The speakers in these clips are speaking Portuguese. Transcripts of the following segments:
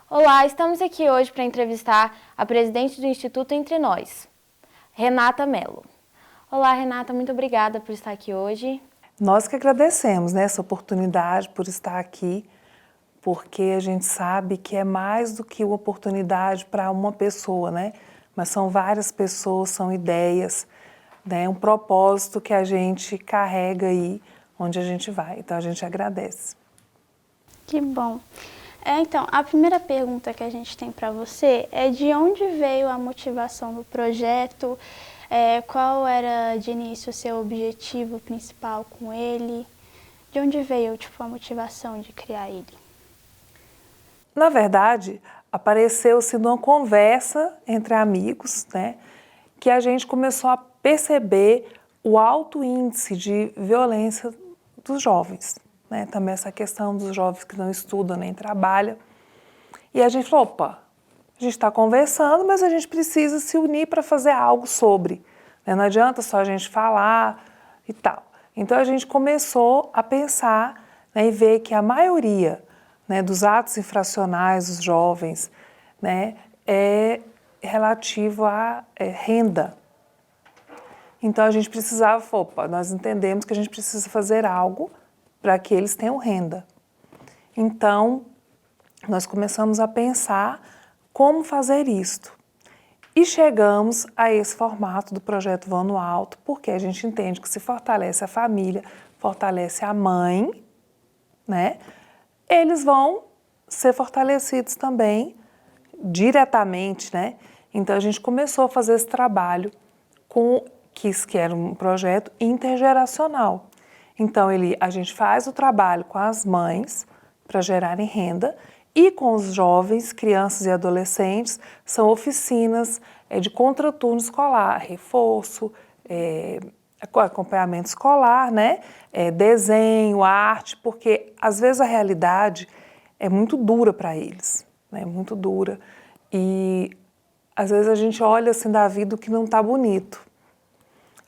Olá, estamos aqui hoje para entrevistar a presidente do Instituto Entre Nós, Renata Mello. Olá, Renata, muito obrigada por estar aqui hoje. Nós que agradecemos, né, essa oportunidade por estar aqui, porque a gente sabe que é mais do que uma oportunidade para uma pessoa, né? Mas são várias pessoas, são ideias, né? Um propósito que a gente carrega aí onde a gente vai. Então a gente agradece. Que bom. Então, a primeira pergunta que a gente tem para você é de onde veio a motivação do projeto, qual era de início o seu objetivo principal com ele, de onde veio a motivação de criar ele? Na verdade, apareceu-se numa conversa entre amigos, né, que a gente começou a perceber o alto índice de violência dos jovens, né, também essa questão dos jovens que não estudam nem trabalham. E a gente falou, opa, a gente está conversando, mas a gente precisa se unir para fazer algo sobre, né, não adianta só a gente falar e tal. Então a gente começou a pensar, né, e ver que a maioria, né, dos atos infracionais dos jovens, né, é relativo à renda. Então a gente precisava, opa, nós entendemos que a gente precisa fazer algo para que eles tenham renda. Então nós começamos a pensar como fazer isto. E chegamos a esse formato do projeto Vão no Alto, porque a gente entende que se fortalece a família, fortalece a mãe, né? Eles vão ser fortalecidos também diretamente, né? Então a gente começou a fazer esse trabalho que era um projeto intergeracional. Então a gente faz o trabalho com as mães para gerarem renda e com os jovens, crianças e adolescentes, são oficinas de contraturno escolar, reforço, acompanhamento escolar, né? Desenho, arte, porque às vezes a realidade é muito dura para eles, né? Muito dura. E às vezes a gente olha assim da vida o que não está bonito.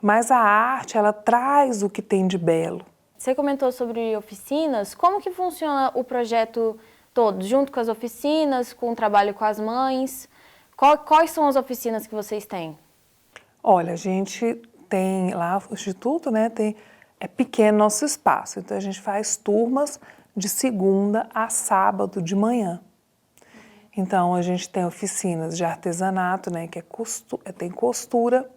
Mas a arte, ela traz o que tem de belo. Você comentou sobre oficinas, como que funciona o projeto todo, junto com as oficinas, com o trabalho com as mães? Quais são as oficinas que vocês têm? Olha, a gente tem lá, o Instituto, né, é pequeno nosso espaço, então a gente faz turmas de segunda a sábado de manhã. Então a gente tem oficinas de artesanato, né, que tem costura,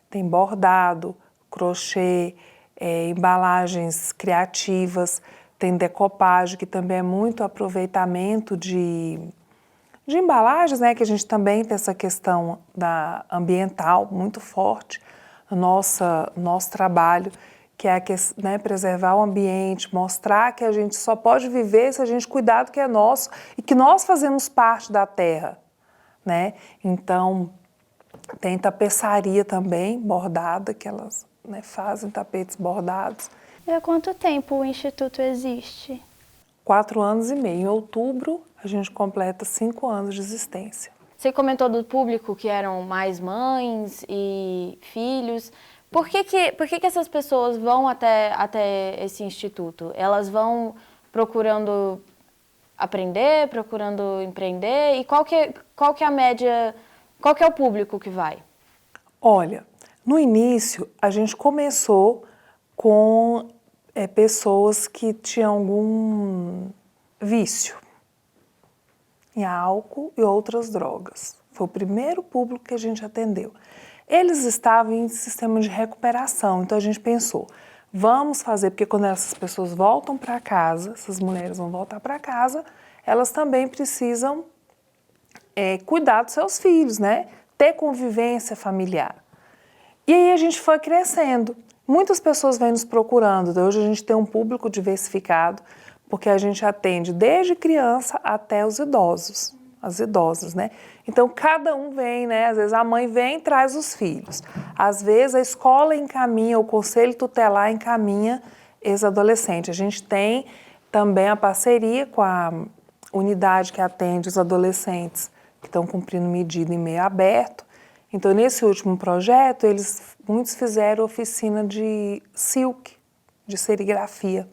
tem bordado, crochê, embalagens criativas, tem decopagem, que também é muito aproveitamento de embalagens, né, que a gente também tem essa questão ambiental muito forte no nosso trabalho, que é né, preservar o ambiente, mostrar que a gente só pode viver se a gente cuidar do que é nosso e que nós fazemos parte da terra, né? Então, tem tapeçaria também, bordada, que elas, né, fazem tapetes bordados. E há quanto tempo o Instituto existe? 4 anos e meio. Em outubro, a gente completa 5 anos de existência. Você comentou do público que eram mais mães e filhos. Por que essas pessoas vão até esse instituto? Elas vão procurando aprender, procurando empreender? E qual que é a média, qual que é o público que vai? Olha, no início, a gente começou com pessoas que tinham algum vício em álcool e outras drogas. Foi o primeiro público que a gente atendeu. Eles estavam em sistema de recuperação, então a gente pensou, vamos fazer, porque quando essas pessoas voltam para casa, essas mulheres vão voltar para casa, elas também precisam cuidar dos seus filhos, né? Ter convivência familiar. E aí a gente foi crescendo. Muitas pessoas vêm nos procurando. Hoje a gente tem um público diversificado, porque a gente atende desde criança até os idosos, as idosas, né? Então cada um vem, né? Às vezes a mãe vem e traz os filhos. Às vezes a escola encaminha, o conselho tutelar encaminha ex-adolescente. A gente tem também a parceria com a unidade que atende os adolescentes que estão cumprindo medida em meio aberto. Então, nesse último projeto, muitos fizeram oficina de silk, de serigrafia.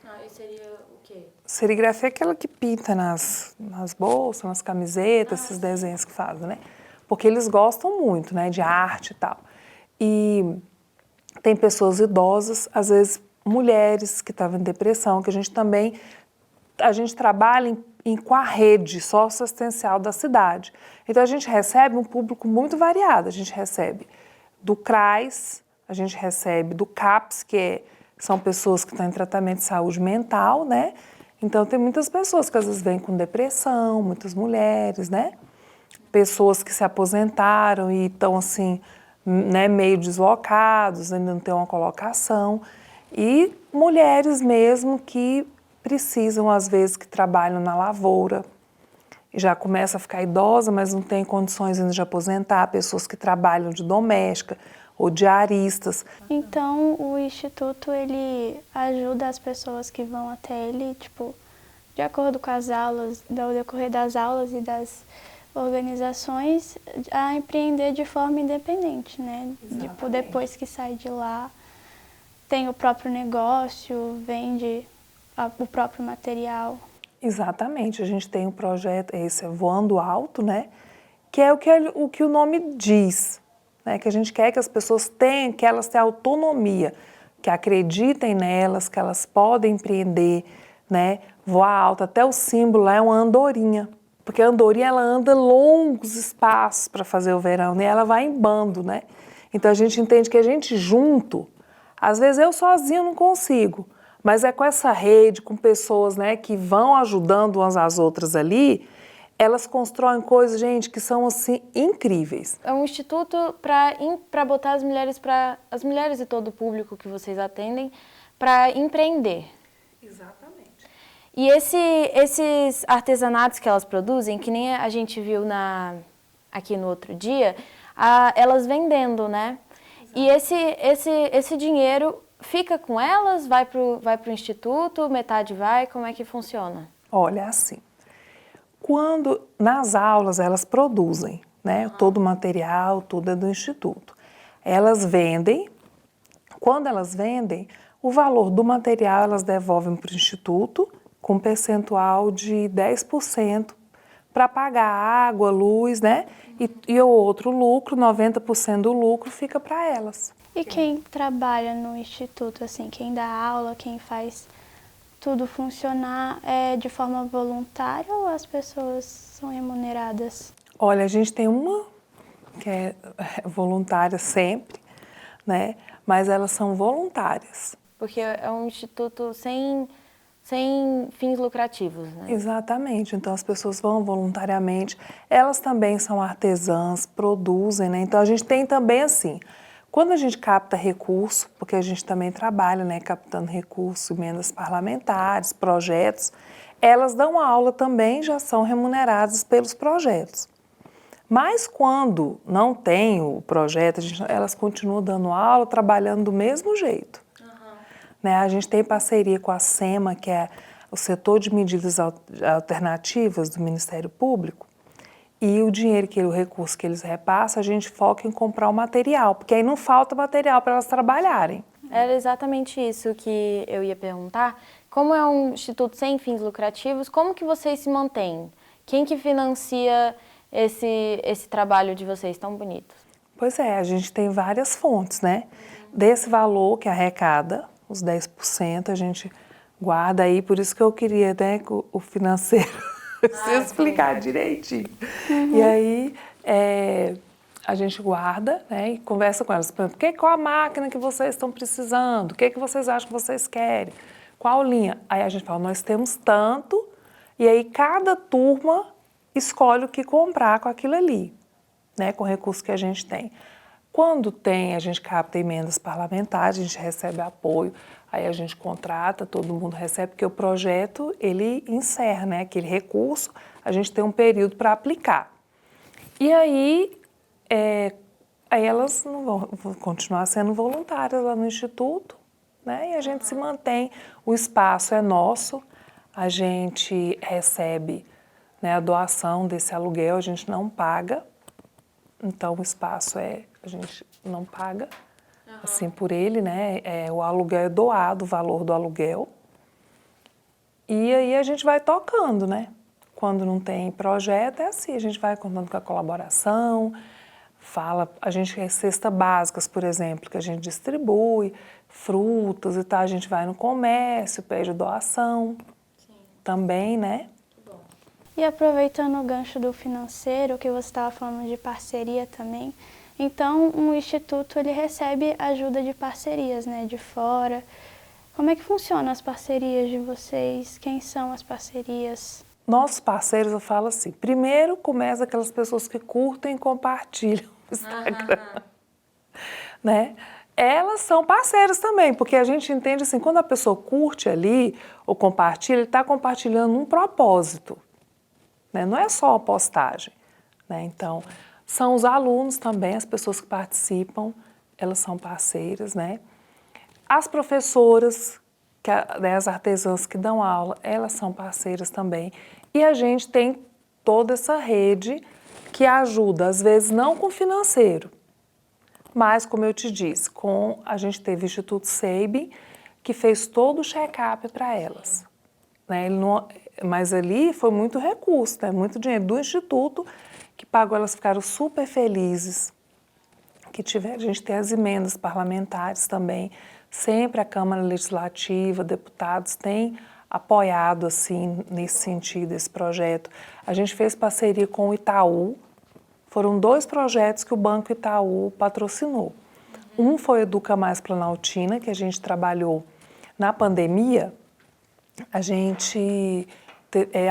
Ah, e seria o quê? Serigrafia é aquela que pinta nas bolsas, nas camisetas, esses desenhos que fazem, né? Porque eles gostam muito, né, de arte e tal. E tem pessoas idosas, às vezes mulheres que estavam em depressão, que a gente trabalha com a rede socioassistencial da cidade. Então a gente recebe um público muito variado, a gente recebe do CRAS, a gente recebe do CAPS, são pessoas que estão em tratamento de saúde mental, né? Então tem muitas pessoas que às vezes vêm com depressão, muitas mulheres, né? Pessoas que se aposentaram e estão assim, né, meio deslocados, ainda não tem uma colocação. E mulheres mesmo que precisam, às vezes, que trabalham na lavoura, e já começa a ficar idosa, mas não tem condições ainda de aposentar, pessoas que trabalham de doméstica ou diaristas. Então, o Instituto, ele ajuda as pessoas que vão até ele, tipo, de acordo com as aulas, do decorrer das aulas e das organizações, a empreender de forma independente, né? Tipo, depois que sai de lá, tem o próprio negócio, vende o próprio material. Exatamente, a gente tem um projeto, esse é Voando Alto, né? Que é o que o nome diz, né? Que a gente quer que as pessoas tenham, que elas tenham autonomia, que acreditem nelas, que elas podem empreender, né? Voar alto, até o símbolo lá é uma andorinha, porque a andorinha ela anda longos espaços para fazer o verão, né? Ela vai em bando, né? Então a gente entende que a gente junto, às vezes eu sozinho não consigo, mas é com essa rede, com pessoas, né, que vão ajudando umas às outras ali, elas constroem coisas, gente, que são assim incríveis. É um instituto para botar as mulheres e todo o público que vocês atendem para empreender. Exatamente. E esses artesanatos que elas produzem, que nem a gente viu aqui no outro dia, elas vendendo, né? Exato. E esse dinheiro fica com elas, vai pro instituto, metade vai, como é que funciona? Olha, assim, quando nas aulas elas produzem, né, todo o material, tudo é do instituto. Elas vendem, quando elas vendem, o valor do material elas devolvem para o instituto com um percentual de 10% para pagar água, luz, né? E o outro lucro, 90% do lucro, fica para elas. E quem trabalha no instituto, assim, quem dá aula, quem faz tudo funcionar, é de forma voluntária ou as pessoas são remuneradas? Olha, a gente tem uma que é voluntária sempre, né? Mas elas são voluntárias. Porque é um instituto sem fins lucrativos, né? Exatamente, então as pessoas vão voluntariamente, elas também são artesãs, produzem, né? Então a gente tem também assim, quando a gente capta recurso, porque a gente também trabalha, né, captando recurso, emendas parlamentares, projetos, elas dão aula também, já são remuneradas pelos projetos. Mas quando não tem o projeto, elas continuam dando aula, trabalhando do mesmo jeito. Né? A gente tem parceria com a SEMA, que é o setor de medidas alternativas do Ministério Público, e o dinheiro, o recurso que eles repassam, a gente foca em comprar o material, porque aí não falta material para elas trabalharem. Era exatamente isso que eu ia perguntar. Como é um instituto sem fins lucrativos, como que vocês se mantêm? Quem que financia esse trabalho de vocês tão bonito? Pois é, a gente tem várias fontes, né? Desse valor que arrecada, os 10%, a gente guarda aí, por isso que eu queria, né, o financeiro se explicar direitinho. E aí a gente guarda, né, e conversa com elas. Qual a máquina que vocês estão precisando? O que vocês acham que vocês querem? Qual linha? Aí a gente fala, nós temos tanto, e aí cada turma escolhe o que comprar com aquilo ali, né, com o recurso que a gente tem. Quando tem, a gente capta emendas parlamentares, a gente recebe apoio, aí a gente contrata, todo mundo recebe, porque o projeto, ele encerra, né, aquele recurso, a gente tem um período para aplicar. E aí elas não vão continuar sendo voluntárias lá no Instituto, né, e a gente se mantém, o espaço é nosso, a gente recebe, né, a doação desse aluguel, a gente não paga, então o espaço a gente não paga, assim, por ele, né? O aluguel é doado, o valor do aluguel. E aí a gente vai tocando, né? Quando não tem projeto, é assim, a gente vai contando com a colaboração, a gente tem cestas básicas, por exemplo, que a gente distribui, frutas e tal, a gente vai no comércio, pede doação. Sim. Também, né? E aproveitando o gancho do financeiro, que você estava falando de parceria também, então o Instituto ele recebe ajuda de parcerias, né, de fora. Como é que funcionam as parcerias de vocês? Quem são as parcerias? Nossos parceiros, eu falo assim, primeiro começa aquelas pessoas que curtem e compartilham o Instagram, né? Elas são parceiras também, porque a gente entende assim, quando a pessoa curte ali ou compartilha, ele está compartilhando um propósito, né? Não é só a postagem, né? Então, são os alunos também, as pessoas que participam, elas são parceiras, né? As professoras, né, as artesãs que dão aula, elas são parceiras também. E a gente tem toda essa rede que ajuda, às vezes não com financeiro, mas, como eu te disse, a gente teve o Instituto Sabin, que fez todo o check-up para elas. Né? Mas ali foi muito recurso, né? Muito dinheiro do Instituto, que pagou, elas ficaram super felizes. A gente tem as emendas parlamentares também, sempre a Câmara Legislativa, deputados têm apoiado assim, nesse sentido, esse projeto. A gente fez parceria com o Itaú, foram 2 projetos que o Banco Itaú patrocinou. Um foi o Educa Mais Planaltina, que a gente trabalhou na pandemia, a gente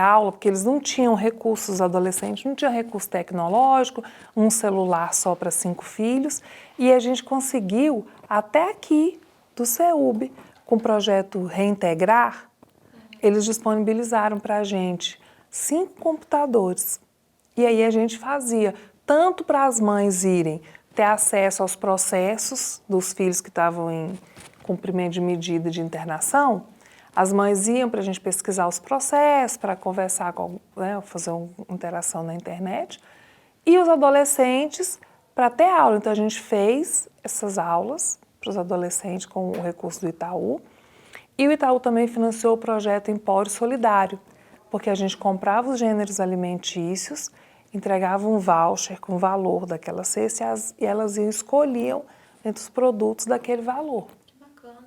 aula, porque eles não tinham recursos, adolescentes não tinham recurso tecnológico, um celular só para 5 filhos, e a gente conseguiu, até aqui do CEUB, com o projeto Reintegrar, eles disponibilizaram para a gente 5 computadores. E aí a gente fazia, tanto para as mães irem ter acesso aos processos dos filhos que estavam em cumprimento de medida de internação, as mães iam para a gente pesquisar os processos, para conversar, né, fazer uma interação na internet, e os adolescentes para ter aula. Então a gente fez essas aulas para os adolescentes com o recurso do Itaú, e o Itaú também financiou o projeto Empório Solidário, porque a gente comprava os gêneros alimentícios, entregava um voucher com o valor daquela cesta e elas escolhiam entre os produtos daquele valor. Que bacana!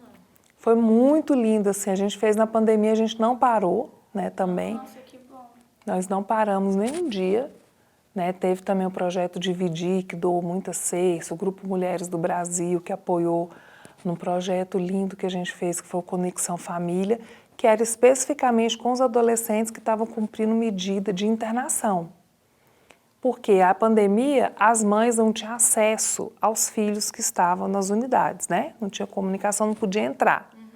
Foi muito lindo, assim, a gente fez na pandemia, a gente não parou, né, também. Nossa, que bom! Nós não paramos nem um dia, né, teve também o projeto Dividir, que doou muita cesta, o Grupo Mulheres do Brasil, que apoiou num projeto lindo que a gente fez, que foi o Conexão Família, que era especificamente com os adolescentes que estavam cumprindo medida de internação. Porque a pandemia, as mães não tinham acesso aos filhos que estavam nas unidades, né? Não tinha comunicação, não podia entrar. Uhum.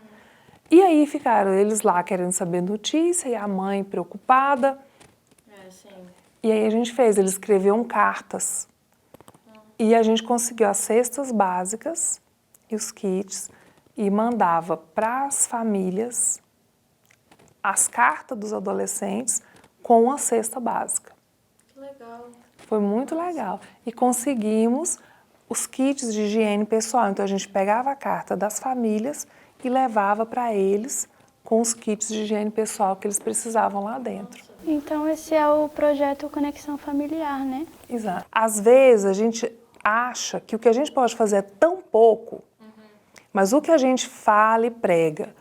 E aí ficaram eles lá querendo saber notícia e a mãe preocupada. Sim. E aí a gente fez, eles escreviam cartas. E a gente conseguiu as cestas básicas e os kits e mandava para as famílias as cartas dos adolescentes com a cesta básica. Que legal. Foi muito legal. E conseguimos os kits de higiene pessoal. Então a gente pegava a carta das famílias e levava para eles com os kits de higiene pessoal que eles precisavam lá dentro. Então esse é o projeto Conexão Familiar, né? Exato. Às vezes a gente acha que o que a gente pode fazer é tão pouco, mas o que a gente fala e prega,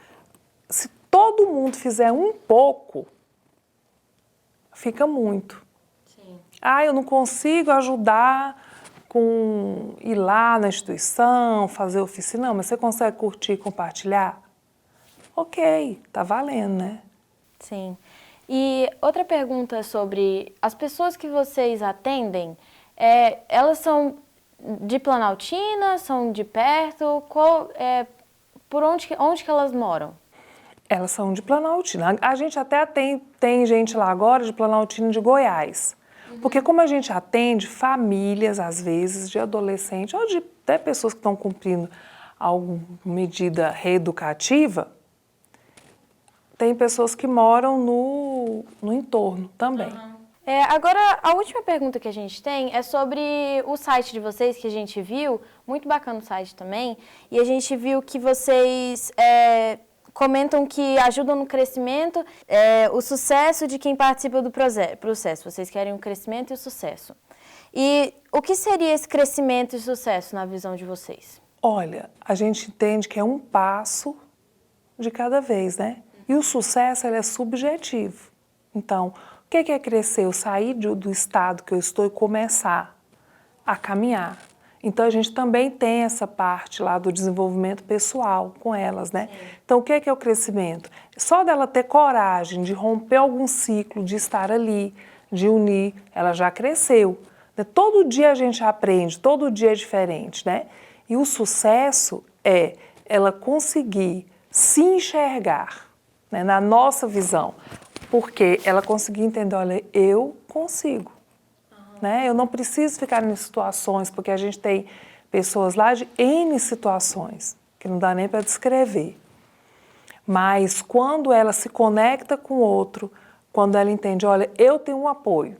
se todo mundo fizer um pouco, fica muito. Sim. Eu não consigo ajudar com ir lá na instituição, fazer oficina, não, mas você consegue curtir e compartilhar? Ok, tá valendo, né? Sim. E outra pergunta sobre as pessoas que vocês atendem, elas são de Planaltina, são de perto? Por onde que elas moram? Elas são de Planaltina. A gente até tem gente lá agora de Planaltina, de Goiás. Porque como a gente atende famílias, às vezes, de adolescentes, ou de até pessoas que estão cumprindo alguma medida reeducativa, tem pessoas que moram no entorno também. Agora, a última pergunta que a gente tem é sobre o site de vocês, que a gente viu, muito bacana o site também, e a gente viu que vocês comentam que ajudam no crescimento, o sucesso de quem participa do processo. Vocês querem o crescimento e o sucesso. E o que seria esse crescimento e sucesso na visão de vocês? Olha, a gente entende que é um passo de cada vez, né? E o sucesso, ele é subjetivo. Então, o que é crescer? Eu sair do estado que eu estou e começar a caminhar. Então, a gente também tem essa parte lá do desenvolvimento pessoal com elas, né? Então, o que é o crescimento? Só dela ter coragem de romper algum ciclo, de estar ali, de unir, ela já cresceu. Todo dia a gente aprende, todo dia é diferente, né? E o sucesso é ela conseguir se enxergar, né, na nossa visão, porque ela conseguir entender, olha, eu consigo. Né? Eu não preciso ficar em situações, porque a gente tem pessoas lá de N situações, que não dá nem para descrever. Mas quando ela se conecta com o outro, quando ela entende, olha, eu tenho um apoio,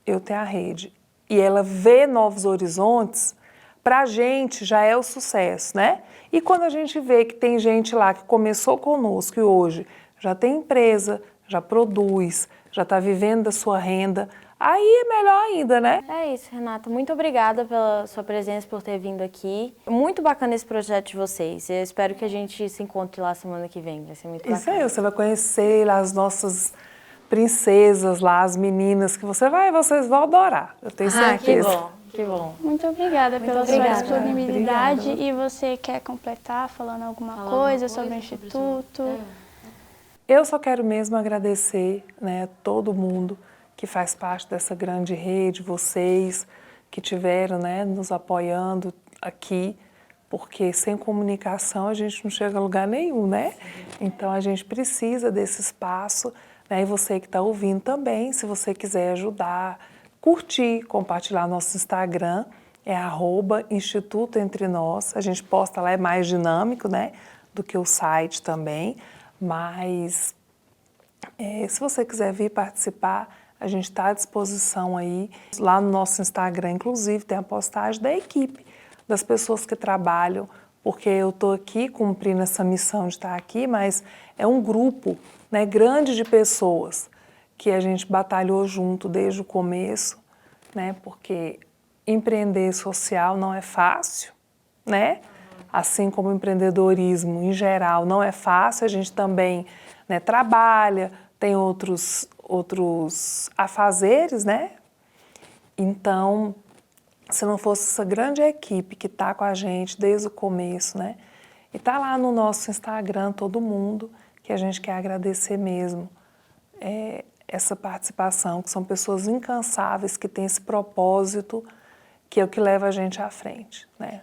eu tenho a rede, e ela vê novos horizontes, para a gente já é o sucesso, né? E quando a gente vê que tem gente lá que começou conosco e hoje já tem empresa, já produz, já está vivendo da sua renda, aí é melhor ainda, né? É isso, Renata. Muito obrigada pela sua presença, por ter vindo aqui. Muito bacana esse projeto de vocês. Eu espero que a gente se encontre lá semana que vem. Vai ser muito bacana. Isso aí, você vai conhecer lá as nossas princesas, lá as meninas, que vocês vão adorar. Eu tenho certeza. Que bom, que bom. Muito obrigada pela obrigada. sua disponibilidade. Obrigada. E você quer completar falando alguma coisa sobre o Instituto? Eu só quero mesmo agradecer, né, a todo mundo que faz parte dessa grande rede, vocês que tiveram, né, nos apoiando aqui, porque sem comunicação a gente não chega a lugar nenhum, né? Então a gente precisa desse espaço, né? E você que está ouvindo também, se você quiser ajudar, curtir, compartilhar nosso Instagram, é @Instituto Entre Nós. A gente posta lá, é mais dinâmico, né, do que o site também, mas se você quiser vir participar, a gente está à disposição aí. Lá no nosso Instagram, inclusive, tem a postagem da equipe, das pessoas que trabalham, porque eu estou aqui cumprindo essa missão de estar aqui, mas é um grupo, né, grande de pessoas que a gente batalhou junto desde o começo, né, porque empreender social não é fácil, né? Assim como o empreendedorismo em geral não é fácil, a gente também, né, trabalha, tem outros afazeres, né? Então, se não fosse essa grande equipe que está com a gente desde o começo, né? E está lá no nosso Instagram, todo mundo, que a gente quer agradecer mesmo essa participação, que são pessoas incansáveis, que têm esse propósito, que é o que leva a gente à frente, né?